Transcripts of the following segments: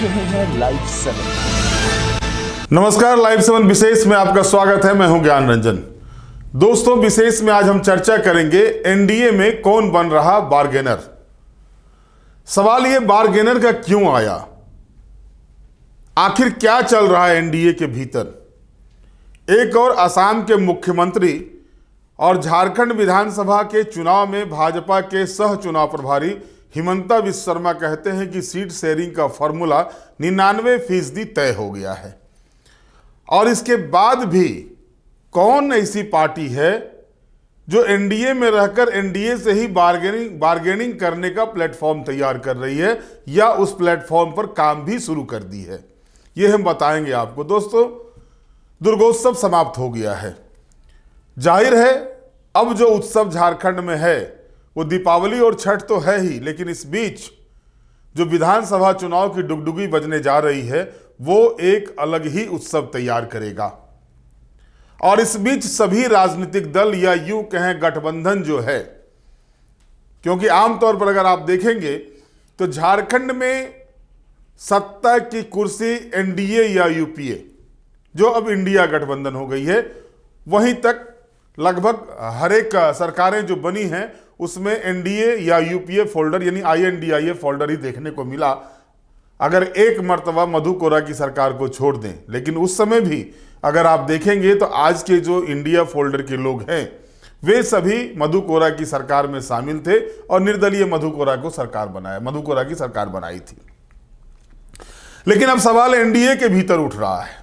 रहे हैं लाइव 7। नमस्कार, लाइव 7 विशेष में आपका स्वागत है। मैं हूं ज्ञान रंजन। दोस्तों, विशेष में आज हम चर्चा करेंगे एनडीए में कौन बन रहा बार्गेनर। सवाल ये बार्गेनर का क्यों आया, आखिर क्या चल रहा है एनडीए के भीतर। एक और असम के मुख्यमंत्री और झारखंड विधानसभा के चुनाव में भाजपा के सह चुनाव प्रभारी हिमंता विश्व शर्मा कहते हैं कि सीट शेयरिंग का फॉर्मूला 99% तय हो गया है। और इसके बाद भी कौन ऐसी पार्टी है जो एनडीए में रहकर एनडीए से ही बार्गेनिंग करने का प्लेटफॉर्म तैयार कर रही है या उस प्लेटफॉर्म पर काम भी शुरू कर दी है, ये हम बताएंगे आपको। दोस्तों, दुर्गोत्सव समाप्त हो गया है। जाहिर है अब जो उत्सव झारखंड में है वो दीपावली और छठ तो है ही, लेकिन इस बीच जो विधानसभा चुनाव की डुगडुगी बजने जा रही है वो एक अलग ही उत्सव तैयार करेगा। और इस बीच सभी राजनीतिक दल या यूं कहें गठबंधन जो है, क्योंकि आमतौर पर अगर आप देखेंगे तो झारखंड में सत्ता की कुर्सी एनडीए या यूपीए जो अब इंडिया गठबंधन हो गई है, वहीं तक लगभग हर एक सरकारें जो बनी हैं उसमें एनडीए या यूपीए फोल्डर यानी आईएनडीआईए फोल्डर ही देखने को मिला, अगर एक मर्तबा मधु कोरा की सरकार को छोड़ दें। लेकिन उस समय भी अगर आप देखेंगे तो आज के जो इंडिया फोल्डर के लोग हैं वे सभी मधु कोरा की सरकार में शामिल थे और निर्दलीय मधु कोरा की सरकार बनाई थी। लेकिन अब सवाल एनडीए के भीतर उठ रहा है।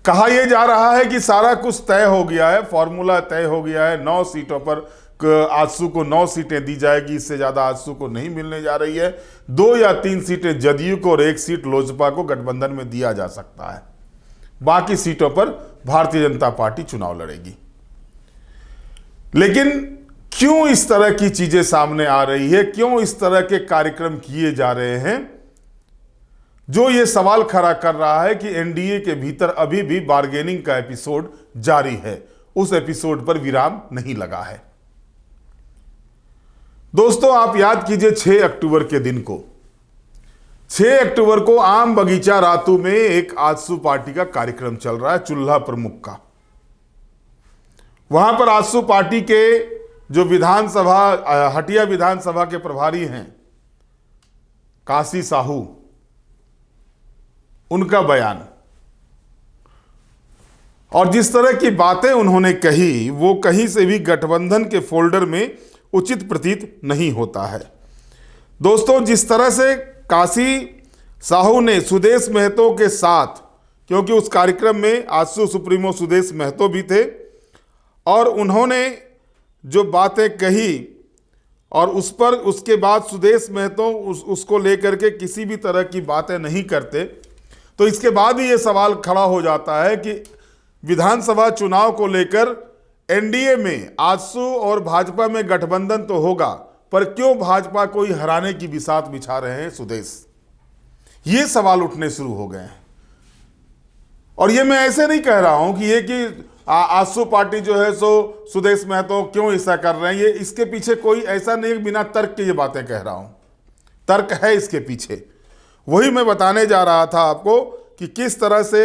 कहा यह जा रहा है कि सारा कुछ तय हो गया है, फॉर्मूला तय हो गया है, 9 सीटों पर आजसू को 9 सीटें दी जाएगी, इससे ज्यादा आजसू को नहीं मिलने जा रही है। 2 या 3 सीटें जदयू को और 1 सीट लोजपा को गठबंधन में दिया जा सकता है। बाकी सीटों पर भारतीय जनता पार्टी चुनाव लड़ेगी। लेकिन क्यों इस तरह की चीजें सामने आ रही है, क्यों इस तरह के कार्यक्रम किए जा रहे हैं, जो ये सवाल खड़ा कर रहा है कि एनडीए के भीतर अभी भी बार्गेनिंग का एपिसोड जारी है, उस एपिसोड पर विराम नहीं लगा है। दोस्तों, आप याद कीजिए 6 अक्टूबर के दिन को, 6 अक्टूबर को आम बगीचा रातू में एक आजसू पार्टी का कार्यक्रम चल रहा है, चुल्हा प्रमुख का। वहां पर आजसू पार्टी के जो हटिया विधानसभा के प्रभारी हैं काशी साहू, उनका बयान और जिस तरह की बातें उन्होंने कही वो कहीं से भी गठबंधन के फोल्डर में उचित प्रतीत नहीं होता है। दोस्तों, जिस तरह से काशी साहू ने सुदेश महतो के साथ, क्योंकि उस कार्यक्रम में आजसू सुप्रीमो सुदेश महतो भी थे, और उन्होंने जो बातें कही और उस पर उसके बाद सुदेश महतो उसको लेकर के किसी भी तरह की बातें नहीं करते, तो इसके बाद ही ये सवाल खड़ा हो जाता है कि विधानसभा चुनाव को लेकर एनडीए में आजसू और भाजपा में गठबंधन तो होगा, पर क्यों भाजपा को ही हराने की बिसात बिछा रहे हैं सुदेश। ये सवाल उठने शुरू हो गए हैं। और ये मैं ऐसे नहीं कह रहा हूं कि आजसू पार्टी जो है सो सुदेश महतो क्यों ऐसा कर रहे हैं, ये इसके पीछे कोई ऐसा नहीं, बिना तर्क के ये बातें कह रहा हूं। तर्क है इसके पीछे। वही मैं बताने जा रहा था आपको कि किस तरह से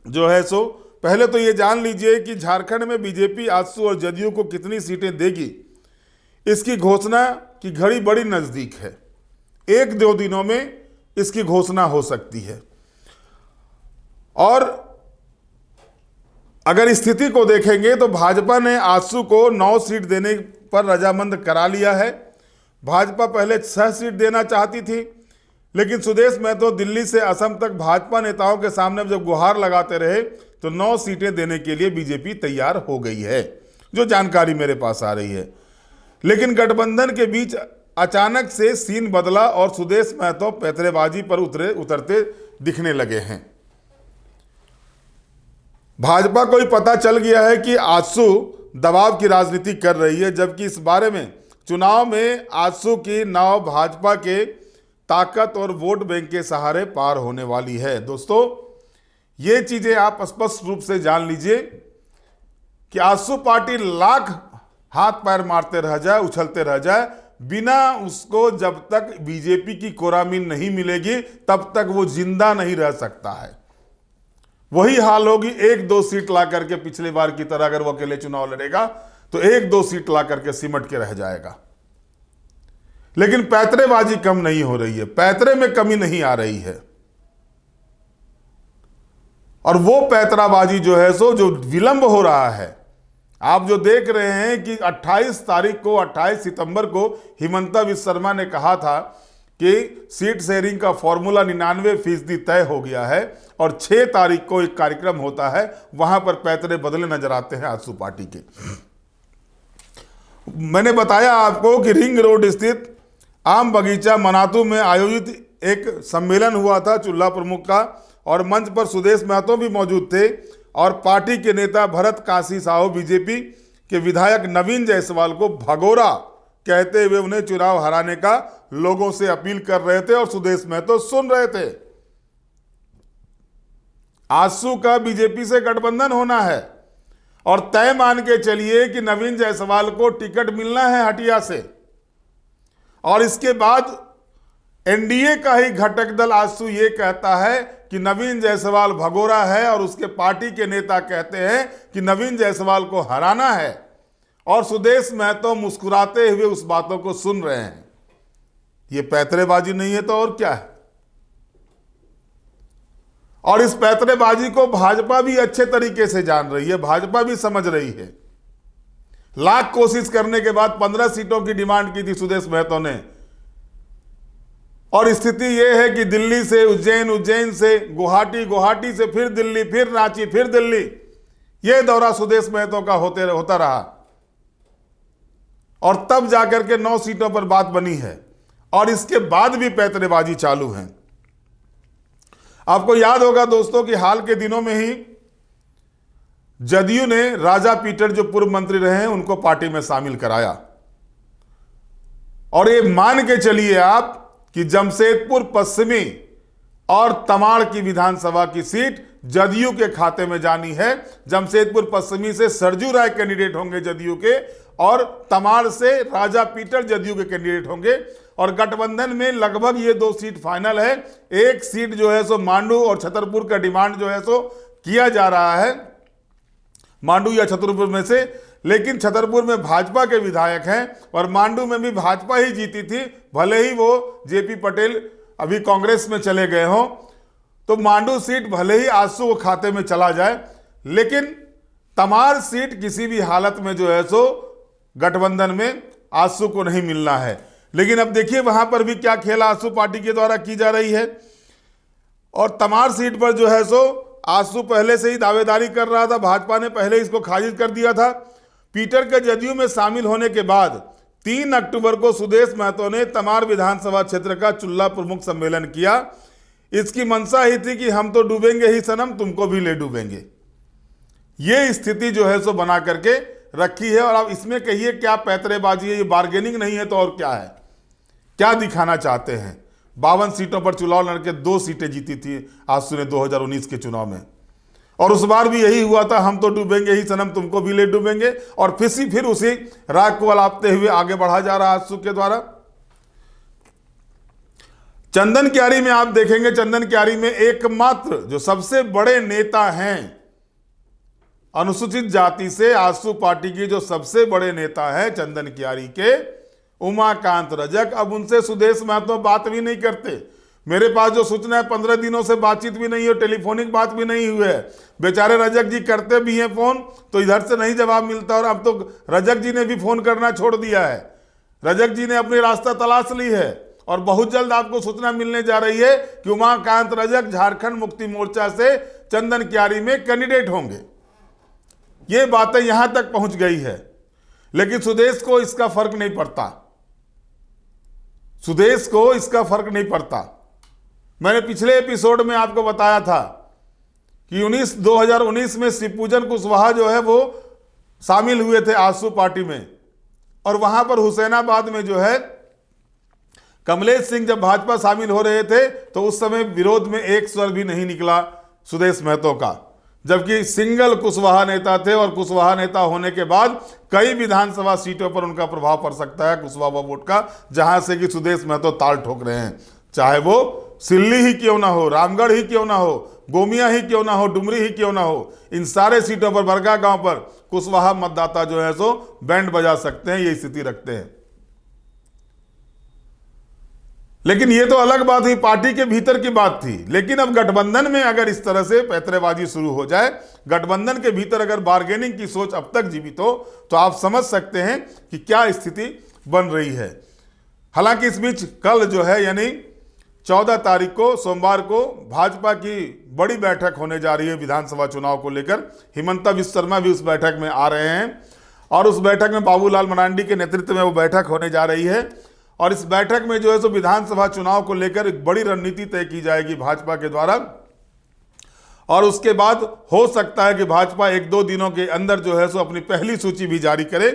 जो है सो, पहले तो ये जान लीजिए कि झारखंड में बीजेपी आजसू और जदयू को कितनी सीटें देगी, इसकी घोषणा की घड़ी बड़ी नजदीक है। 1-2 दिनों में इसकी घोषणा हो सकती है। और अगर स्थिति को देखेंगे तो भाजपा ने आजसू को 9 सीट देने पर रजामंद करा लिया है। भाजपा पहले 6 सीट देना चाहती थी, लेकिन सुदेश महतो दिल्ली से असम तक भाजपा नेताओं के सामने जब गुहार लगाते रहे तो 9 सीटें देने के लिए बीजेपी तैयार हो गई है, जो जानकारी मेरे पास आ रही है। लेकिन गठबंधन के बीच अचानक से सीन बदला और सुदेश महतो पैतरेबाजी पर उतरते दिखने लगे हैं। भाजपा को ही पता चल गया है कि आजसू दबाव की राजनीति कर रही है, जबकि इस बारे में चुनाव में आजसू की नाव भाजपा के ताकत और वोट बैंक के सहारे पार होने वाली है। दोस्तों, ये चीजें आप स्पष्ट रूप से जान लीजिए कि आजसू पार्टी लाख हाथ पैर मारते रह जाए, उछलते रह जाए, बिना उसको जब तक बीजेपी की कोरामीन नहीं मिलेगी तब तक वो जिंदा नहीं रह सकता है। वही हाल होगी, 1-2 सीट ला करके पिछले बार की तरह अगर वो अकेले चुनाव लड़ेगा तो 1-2 सीट ला करके सिमट के रह जाएगा। लेकिन पैतरेबाजी कम नहीं हो रही है, पैतरे में कमी नहीं आ रही है। और वो पैतराबाजी जो है सो जो विलंब हो रहा है, आप जो देख रहे हैं कि 28 सितंबर को हिमंता विश्व शर्मा ने कहा था कि सीट शेयरिंग का फॉर्मूला 99% तय हो गया है और 6 तारीख को एक कार्यक्रम होता है, वहां पर पैतरे बदले नजर आते हैं आजसू पार्टी के। मैंने बताया आपको कि रिंग रोड स्थित आम बगीचा मनातू में आयोजित एक सम्मेलन हुआ था चुल्ला प्रमुख का, और मंच पर सुदेश महतो भी मौजूद थे और पार्टी के नेता भरत काशी साहू बीजेपी के विधायक नवीन जायसवाल को भगोरा कहते हुए उन्हें चुनाव हराने का लोगों से अपील कर रहे थे और सुदेश महतो सुन रहे थे। आजसू का बीजेपी से गठबंधन होना है और तय मान के चलिए कि नवीन जायसवाल को टिकट मिलना है हटिया से, और इसके बाद एनडीए का ही घटक दल आजसू ये कहता है कि नवीन जायसवाल भगोरा है और उसके पार्टी के नेता कहते हैं कि नवीन जायसवाल को हराना है, और सुदेश महतो मुस्कुराते हुए उस बातों को सुन रहे हैं। ये पैतरेबाजी नहीं है तो और क्या है। और इस पैतरेबाजी को भाजपा भी अच्छे तरीके से जान रही है, भाजपा भी समझ रही है। लाख कोशिश करने के बाद 15 सीटों की डिमांड की थी सुदेश महतो ने, और स्थिति यह है कि दिल्ली से उज्जैन, उज्जैन से गुवाहाटी, गुवाहाटी से फिर दिल्ली, फिर रांची, फिर दिल्ली, यह दौरा सुदेश महतो का होता रहा, और तब जाकर के 9 सीटों पर बात बनी है, और इसके बाद भी पैतरेबाजी चालू है। आपको याद होगा दोस्तों कि हाल के दिनों में ही जदयू ने राजा पीटर जो पूर्व मंत्री रहे हैं उनको पार्टी में शामिल कराया, और ये मान के चलिए आप कि जमशेदपुर पश्चिमी और तमाड़ की विधानसभा की सीट जदयू के खाते में जानी है। जमशेदपुर पश्चिमी से सरजू राय कैंडिडेट होंगे जदयू के, और तमाड़ से राजा पीटर जदयू के कैंडिडेट होंगे, और गठबंधन में लगभग ये 2 सीट फाइनल है। एक सीट जो है सो मांडू और छतरपुर का डिमांड जो है सो किया जा रहा है, मांडू या छतरपुर में से, लेकिन छतरपुर में भाजपा के विधायक हैं और मांडू में भी भाजपा ही जीती थी, भले ही वो जेपी पटेल अभी कांग्रेस में चले गए हों। तो मांडू सीट भले ही आजसू को खाते में चला जाए, लेकिन तमाड़ सीट किसी भी हालत में जो है सो गठबंधन में आजसू को नहीं मिलना है। लेकिन अब देखिए वहां पर भी क्या खेल आजसू पार्टी के द्वारा की जा रही है, और तमाड़ सीट पर जो है सो आजसू पहले से ही दावेदारी कर रहा था, भाजपा ने पहले इसको खारिज कर दिया था। पीटर के जदयू में शामिल होने के बाद 3 अक्टूबर को सुदेश महतो ने तमाड़ विधानसभा क्षेत्र का चुल्ला प्रमुख सम्मेलन किया। इसकी मंशा ही थी कि हम तो डूबेंगे ही सनम, तुमको भी ले डूबेंगे। ये स्थिति जो है सो बना करके रखी है। और अब इसमें कहिए क्या पैतरेबाजी है, ये बार्गेनिंग नहीं है तो और क्या है, क्या दिखाना चाहते हैं। 52 सीटों पर चुनाव लड़के 2 सीटें जीती थी आजसू ने 2019 के चुनाव में, और उस बार भी यही हुआ था, हम तो डूबेंगे ही सनम, तुमको भी ले डूबेंगे, और फिर उसी राग को अलापते हुए आगे बढ़ा जा रहा आजसू के द्वारा। चंदन क्यारी में आप देखेंगे, चंदन क्यारी में एकमात्र जो सबसे बड़े नेता हैं अनुसूचित जाति से, आजसू पार्टी की जो सबसे बड़े नेता हैं चंदन क्यारी के, उमाकांत रजक, अब उनसे सुदेश महतो बात भी नहीं करते। मेरे पास जो सूचना है 15 दिनों से बातचीत भी नहीं हो, टेलीफोनिक बात भी नहीं हुई है। बेचारे रजक जी करते भी हैं फोन तो इधर से नहीं जवाब मिलता, और अब तो रजक जी ने भी फोन करना छोड़ दिया है। रजक जी ने अपनी रास्ता तलाश ली है, और बहुत जल्द आपको सूचना मिलने जा रही है कि उमाकांत रजक झारखंड मुक्ति मोर्चा से चंदन क्यारी में कैंडिडेट होंगे। ये बातें यहां तक पहुंच गई है, लेकिन सुदेश को इसका फर्क नहीं पड़ता, सुदेश को इसका फर्क नहीं पड़ता। मैंने पिछले एपिसोड में आपको बताया था कि 2019 में शिवपूजन कुशवाहा जो है वो शामिल हुए थे आजसू पार्टी में, और वहां पर हुसैनाबाद में जो है कमलेश सिंह जब भाजपा शामिल हो रहे थे तो उस समय विरोध में एक स्वर भी नहीं निकला सुदेश महतो का। जबकि सिंगल कुशवाहा नेता थे और कुशवाहा नेता होने के बाद कई विधानसभा सीटों पर उनका प्रभाव पड़ सकता है कुशवाहा वोट का, जहां से कि सुदेश महतो ताल ठोक रहे हैं। चाहे वो सिल्ली ही क्यों ना हो, रामगढ़ ही क्यों ना हो, गोमिया ही क्यों ना हो, डुमरी ही क्यों ना हो, इन सारे सीटों पर बरगा गांव पर कुशवाहा मतदाता जो है सो बैंड बजा सकते हैं, ये स्थिति रखते हैं। लेकिन ये तो अलग बात हुई, पार्टी के भीतर की बात थी। लेकिन अब गठबंधन में अगर इस तरह से पैतरेबाजी शुरू हो जाए, गठबंधन के भीतर अगर बार्गेनिंग की सोच अब तक जीवित हो, तो आप समझ सकते हैं कि क्या स्थिति बन रही है। हालांकि इस बीच कल जो है यानी 14 तारीख को सोमवार को भाजपा की बड़ी बैठक होने जा रही है विधानसभा चुनाव को लेकर। हिमंता विश्व शर्मा भी उस बैठक में आ रहे हैं और उस बैठक में बाबूलाल मरांडी के नेतृत्व में वो बैठक होने जा रही है। और इस बैठक में जो है सो विधानसभा चुनाव को लेकर एक बड़ी रणनीति तय की जाएगी भाजपा के द्वारा। और उसके बाद हो सकता है कि भाजपा 1-2 दिनों के अंदर जो है सो अपनी पहली सूची भी जारी करे।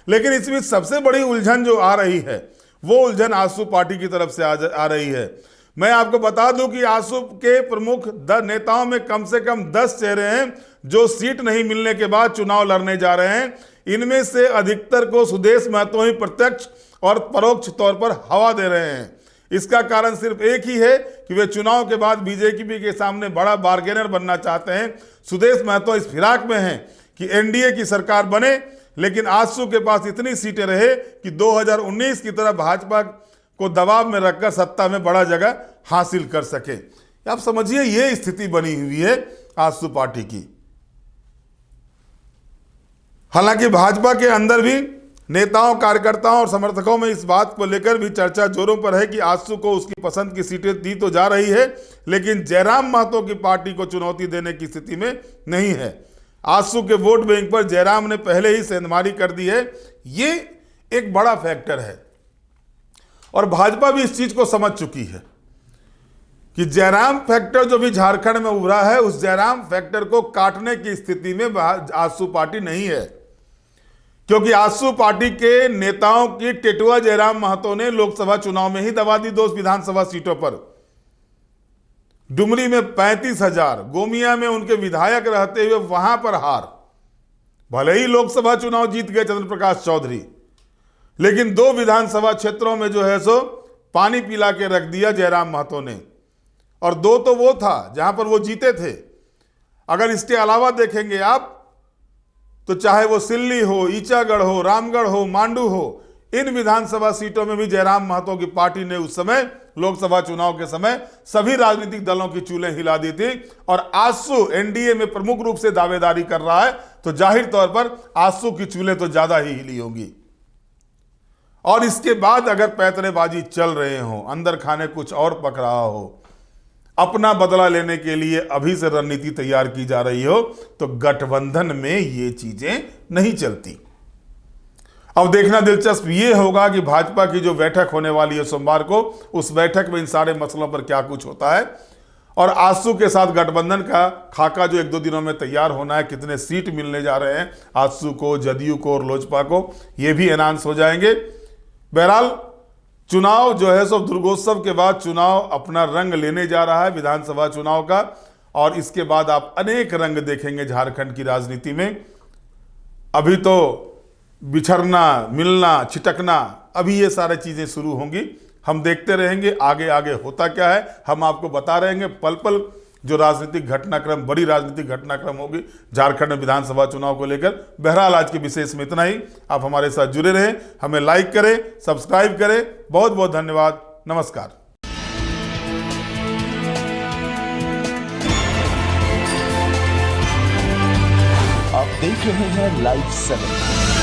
लेकिन इसमें सबसे बड़ी उलझन जो आ रही है वो उलझन आजसू पार्टी की तरफ से आ रही है। मैं आपको बता दूं कि आजसू के प्रमुख नेताओं में कम से कम 10 चेहरे हैं जो सीट नहीं मिलने के बाद चुनाव लड़ने जा रहे हैं। इनमें से अधिकतर को सुदेश महतो ही प्रत्यक्ष और परोक्ष तौर पर हवा दे रहे हैं। इसका कारण सिर्फ एक ही है कि वे चुनाव के बाद बीजेपी के सामने बड़ा बार्गेनर बनना चाहते हैं। सुदेश महतो इस फिराक में हैं कि एनडीए की सरकार बने, लेकिन आजसू के पास इतनी सीटें रहे कि 2019 की तरह भाजपा को दबाव में रखकर सत्ता में बड़ा जगह हासिल कर सके। आप समझिए ये स्थिति बनी हुई है आजसू पार्टी की। हालांकि भाजपा के अंदर भी नेताओं, कार्यकर्ताओं और समर्थकों में इस बात को लेकर भी चर्चा जोरों पर है कि आजसू को उसकी पसंद की सीटें दी तो जा रही है, लेकिन जयराम महतो की पार्टी को चुनौती देने की स्थिति में नहीं है। आजसू के वोट बैंक पर जयराम ने पहले ही सेंधमारी कर दी है, ये एक बड़ा फैक्टर है। और भाजपा भी इस चीज को समझ चुकी है कि जयराम फैक्टर जो भी झारखंड में उभरा है, उस जयराम फैक्टर को काटने की स्थिति में आजसू पार्टी नहीं है। क्योंकि आजसू पार्टी के नेताओं की टेटुआ जयराम महतो ने लोकसभा चुनाव में ही दबा दी 2 विधानसभा सीटों पर। डुमरी में 35,000, गोमिया में उनके विधायक रहते हुए वहां पर हार। भले ही लोकसभा चुनाव जीत गए चंद्र प्रकाश चौधरी, लेकिन 2 विधानसभा क्षेत्रों में जो है सो पानी पिला के रख दिया जयराम महतो ने। और 2 तो वो था जहां पर वो जीते थे। अगर इसके अलावा देखेंगे आप तो चाहे वो सिल्ली हो, ईचागढ़ हो, रामगढ़ हो, मांडू हो, इन विधानसभा सीटों में भी जयराम महतो की पार्टी ने उस समय लोकसभा चुनाव के समय सभी राजनीतिक दलों की चूलें हिला दी थी। और आजसू एनडीए में प्रमुख रूप से दावेदारी कर रहा है, तो जाहिर तौर पर आजसू की चूलें तो ज्यादा ही हिली होंगी। और इसके बाद अगर पैतरेबाजी चल रहे हो, अंदर खाने कुछ और पक रहा हो, अपना बदला लेने के लिए अभी से रणनीति तैयार की जा रही हो, तो गठबंधन में ये चीजें नहीं चलती। अब देखना दिलचस्प ये होगा कि भाजपा की जो बैठक होने वाली है सोमवार को, उस बैठक में इन सारे मसलों पर क्या कुछ होता है। और आजसू के साथ गठबंधन का खाका जो 1-2 दिनों में तैयार होना है, कितने सीट मिलने जा रहे हैं आजसू को, जदयू को और लोजपा को, ये भी अनाउंस हो जाएंगे। बहरहाल चुनाव जो है सो दुर्गोत्सव के बाद चुनाव अपना रंग लेने जा रहा है विधानसभा चुनाव का। और इसके बाद आप अनेक रंग देखेंगे झारखंड की राजनीति में। अभी तो बिछड़ना, मिलना, छिटकना, अभी ये सारी चीजें शुरू होंगी। हम देखते रहेंगे आगे आगे होता क्या है, हम आपको बता रहेंगे पल पल जो राजनीतिक घटनाक्रम, बड़ी राजनीतिक घटनाक्रम होगी झारखंड में विधानसभा चुनाव को लेकर। बहरहाल आज के विशेष में इतना ही। आप हमारे साथ जुड़े रहें, हमें लाइक करें, सब्सक्राइब करें। बहुत बहुत धन्यवाद। नमस्कार। आप देख रहे हैं लाइव 7।